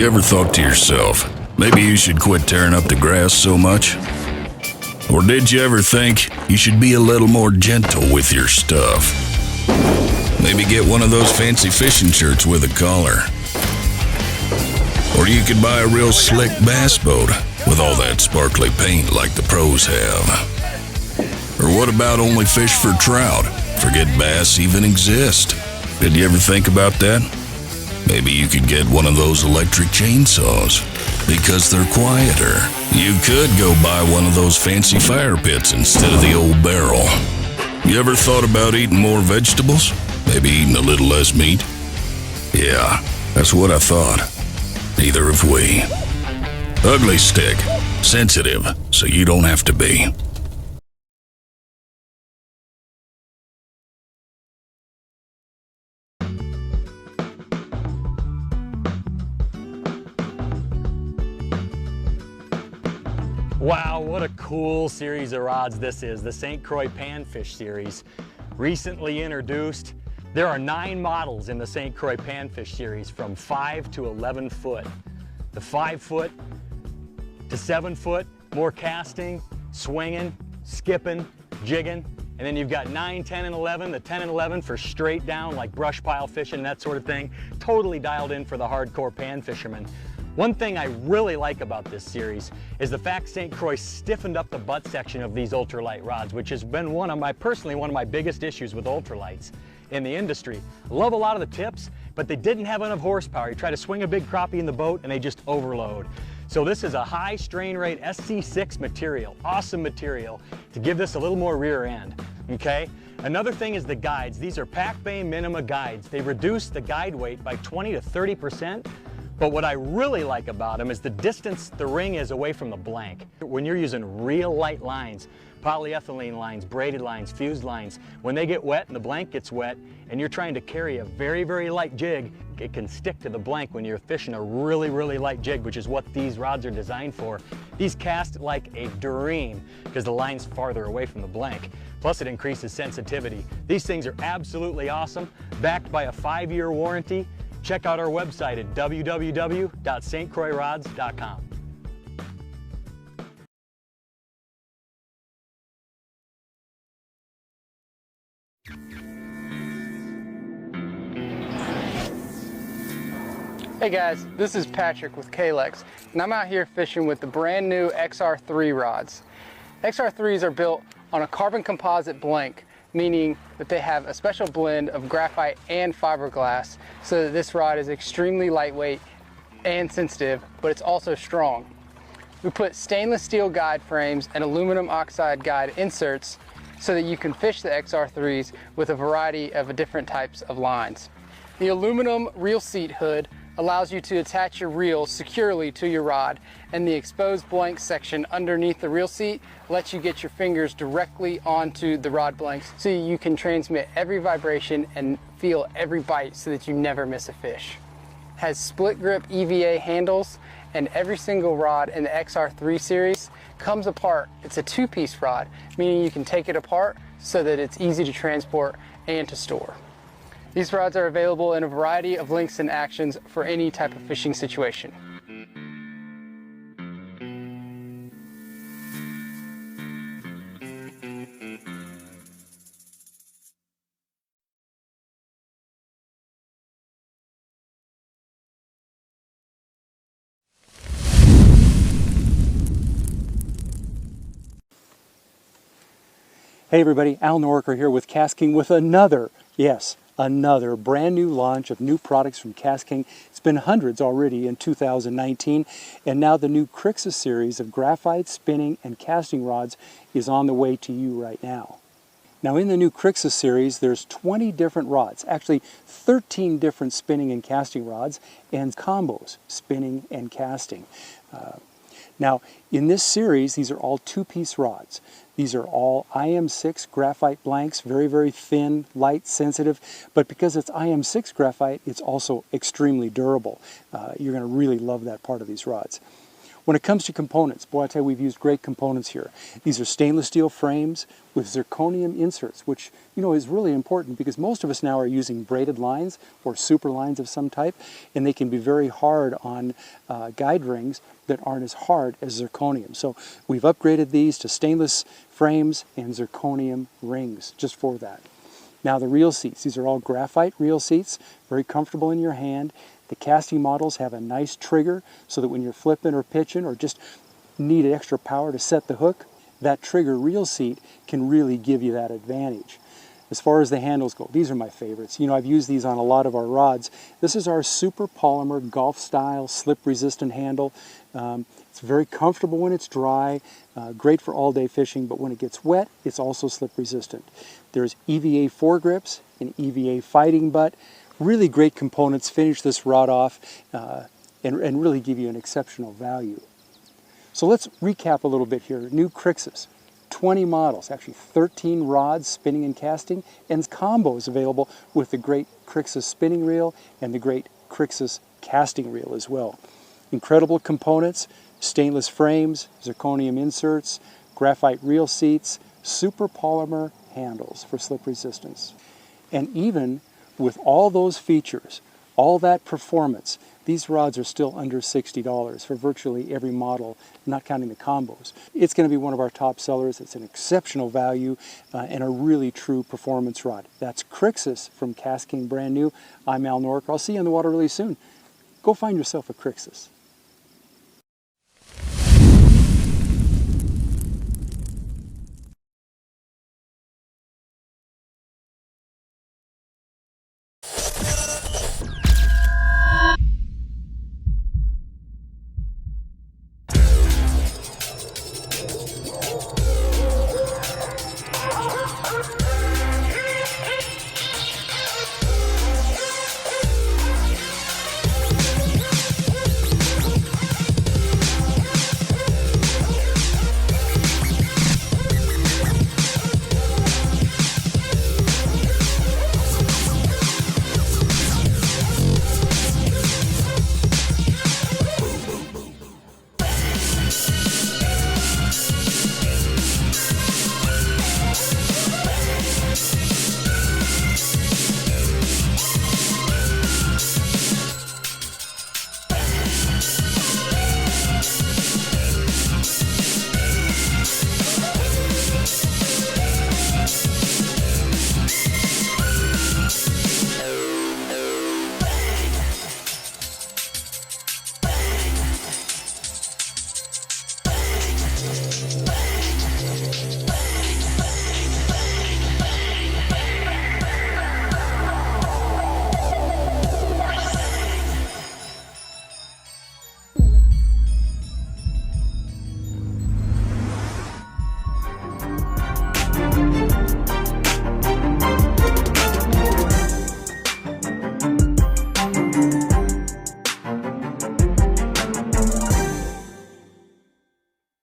You ever thought to yourself, maybe you should quit tearing up the grass so much? Or did you ever think you should be a little more gentle with your stuff? Maybe get one of those fancy fishing shirts with a collar. Or you could buy a real slick bass boat with all that sparkly paint like the pros have. Or what about only fish for trout? Forget bass even exist. Did you ever think about that? Maybe you could get one of those electric chainsaws because they're quieter. You could go buy one of those fancy fire pits instead of the old barrel. You ever thought about eating more vegetables? Maybe eating a little less meat? Yeah, that's what I thought. Neither have we. Ugly Stik. Sensitive, so you don't have to be. Wow, what a cool series of rods this is, the St. Croix Panfish series. Recently introduced, there are 9 models in the St. Croix Panfish series from 5 to 11 foot. The 5 foot to 7 foot, more casting, swinging, skipping, jigging, and then you've got 9, 10, and 11, the 10 and 11 for straight down like brush pile fishing, that sort of thing. Totally dialed in for the hardcore pan fisherman. One thing I really like about this series is the fact St. Croix stiffened up the butt section of these ultralight rods, which has been personally one of my biggest issues with ultralights in the industry. I love a lot of the tips, but they didn't have enough horsepower. You try to swing a big crappie in the boat and they just overload. So this is a high strain rate SC6 material, awesome material to give this a little more rear end, okay? Another thing is the guides. These are Pac Bay Minima guides. They reduce the guide weight by 20 to 30%. But what I really like about them is the distance the ring is away from the blank. When you're using real light lines, polyethylene lines, braided lines, fused lines, when they get wet and the blank gets wet and you're trying to carry a very, very light jig, it can stick to the blank when you're fishing a really, really light jig, which is what these rods are designed for. These cast like a dream because the line's farther away from the blank. Plus it increases sensitivity. These things are absolutely awesome, backed by a 5-year warranty. Check out our website at www.stcroixrods.com. Hey guys, this is Patrick with Kalex, and I'm out here fishing with the brand new XR3 rods. XR3s are built on a carbon composite blank, meaning that they have a special blend of graphite and fiberglass so that this rod is extremely lightweight and sensitive, but it's also strong. We put stainless steel guide frames and aluminum oxide guide inserts so that you can fish the XR3s with a variety of different types of lines. The aluminum reel seat hood allows you to attach your reel securely to your rod, and the exposed blank section underneath the reel seat lets you get your fingers directly onto the rod blanks so you can transmit every vibration and feel every bite so that you never miss a fish. It has split grip EVA handles, and every single rod in the XR3 series comes apart. It's a 2-piece rod, meaning you can take it apart so that it's easy to transport and to store. These rods are available in a variety of lengths and actions for any type of fishing situation. Hey everybody, Al Noriker here with Casking with another brand new launch of new products from Casking. It's been hundreds already in 2019, and now the new Crixus series of graphite, spinning, and casting rods is on the way to you right now. Now in the new Crixus series, there's 20 different rods, actually 13 different spinning and casting rods, and combos, spinning and casting. Now, in this series, these are all 2-piece rods. These are all IM6 graphite blanks, very, very thin, light, sensitive, but because it's IM6 graphite, it's also extremely durable. You're going to really love that part of these rods. When it comes to components, boy, I tell you, we've used great components here. These are stainless steel frames with zirconium inserts, which, you know, is really important because most of us now are using braided lines or super lines of some type, and they can be very hard on guide rings that aren't as hard as zirconium. So we've upgraded these to stainless frames and zirconium rings just for that. Now the reel seats, these are all graphite reel seats, very comfortable in your hand. The casting models have a nice trigger so that when you're flipping or pitching or just need extra power to set the hook, that trigger reel seat can really give you that advantage. As far as the handles go, these are my favorites. You know, I've used these on a lot of our rods. This is our super polymer golf style slip resistant handle. It's very comfortable when it's dry, great for all day fishing, but when it gets wet, it's also slip resistant. There's EVA foregrips and EVA fighting butt. Really great components, finish this rod off and really give you an exceptional value. So let's recap a little bit here. New Crixus, 20 models, actually 13 rods, spinning and casting, and combos available with the great Crixus spinning reel and the great Crixus casting reel as well. Incredible components, stainless frames, zirconium inserts, graphite reel seats, super polymer handles for slip resistance. And even with all those features, all that performance, these rods are still under $60 for virtually every model, not counting the combos. It's going to be one of our top sellers. It's an exceptional value and a really true performance rod. That's Crixus from Casking Brand New. I'm Al Nork. I'll see you in the water really soon. Go find yourself a Crixus.